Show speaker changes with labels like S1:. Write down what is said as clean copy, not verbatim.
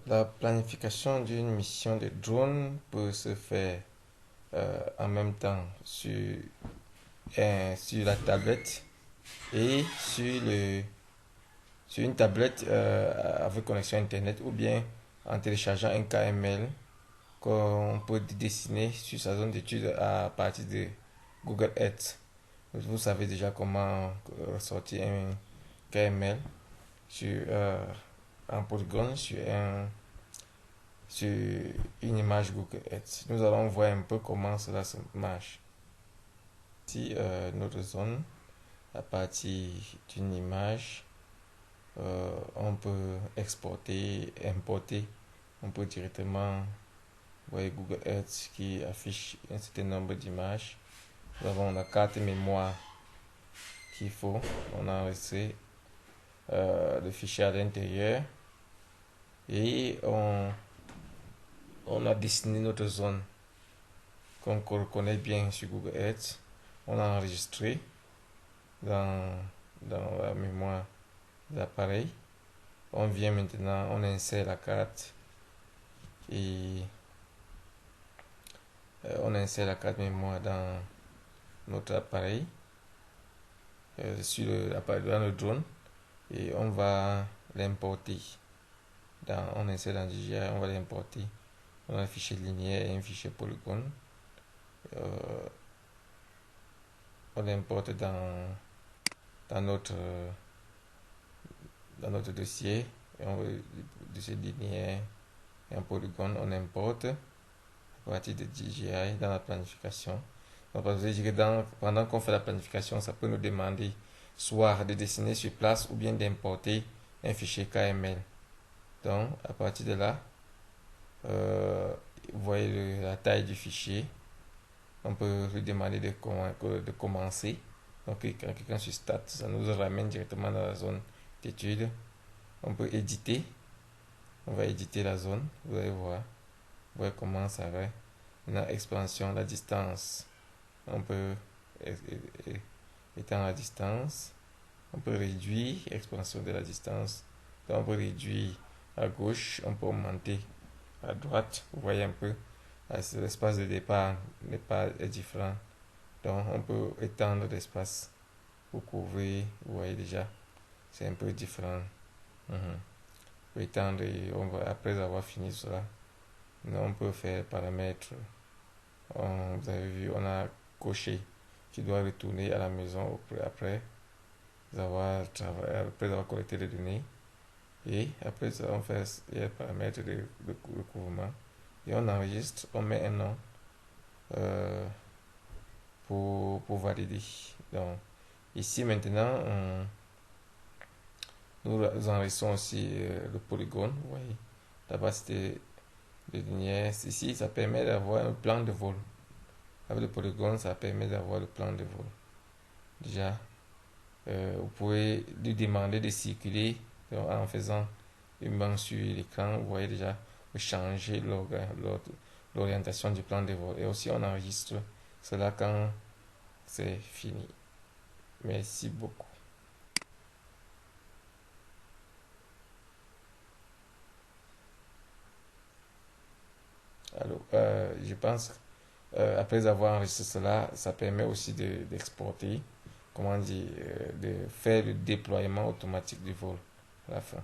S1: La planification d'une mission de drone peut se faire en même temps sur la tablette et sur une tablette avec connexion Internet ou bien en téléchargeant un KML qu'on peut dessiner sur sa zone d'étude à partir de Google Earth. Vous savez déjà comment sortir un KML en polygone sur une image Google Earth. Nous allons voir un peu comment cela se marche. Si notre zone, à partir d'une image, on peut exporter, importer, on peut directement voir Google Earth qui affiche un certain nombre d'images. Nous avons la carte mémoire qu'il faut. On a enregistré le fichier à l'intérieur et on a dessiné notre zone qu'on reconnaît bien sur Google Earth. On a enregistré dans la mémoire de l'appareil. On vient maintenant, on insère la carte et on insère la carte mémoire dans notre appareil, dans le drone, et on va l'importer. On insère dans DJI, on va l'importer. On a un fichier linéaire et un fichier polygone. On l'importe dans notre dossier, et on veut dossier linéaire et un polygone, on importe à partir de DJI dans la planification. Donc, pendant qu'on fait la planification, ça peut nous demander soit de dessiner sur place ou bien d'importer un fichier KML. Donc, à partir de là, vous voyez la taille du fichier. On peut lui demander de commencer. Donc, quand quelqu'un sur Start, ça nous ramène directement dans la zone d'étude. On peut éditer. On va éditer la zone. Vous allez voir. Vous voyez comment ça va. Maintenant, expansion, la distance. On peut étendre la distance. On peut réduire expansion de la distance. Donc, on peut réduire à gauche. On peut augmenter à droite. Vous voyez un peu. L'espace de départ n'est pas différent. Donc, on peut étendre l'espace pour couvrir. Vous voyez déjà, c'est un peu différent. On peut étendre et après avoir fini cela, on peut faire paramètres. Vous avez vu, on a coché qui doit retourner à la maison après avoir collecté les données. Et après ça, on fait les paramètres de recouvrement. Et on enregistre, on met un nom pour valider. Donc, ici maintenant, nous enregistrons aussi le polygone. Vous voyez, là-bas c'était le linéaire. Ici, ça permet d'avoir un plan de vol. Avec le polygone, ça permet d'avoir le plan de vol. Déjà, vous pouvez lui demander de circuler en faisant une main sur l'écran. Vous voyez déjà, vous changez l'orientation du plan de vol. Et aussi, on enregistre cela quand c'est fini. Merci beaucoup. Alors, je pense après avoir enregistré cela, ça permet aussi d'exporter, comment dire, de faire le déploiement automatique du vol à la fin.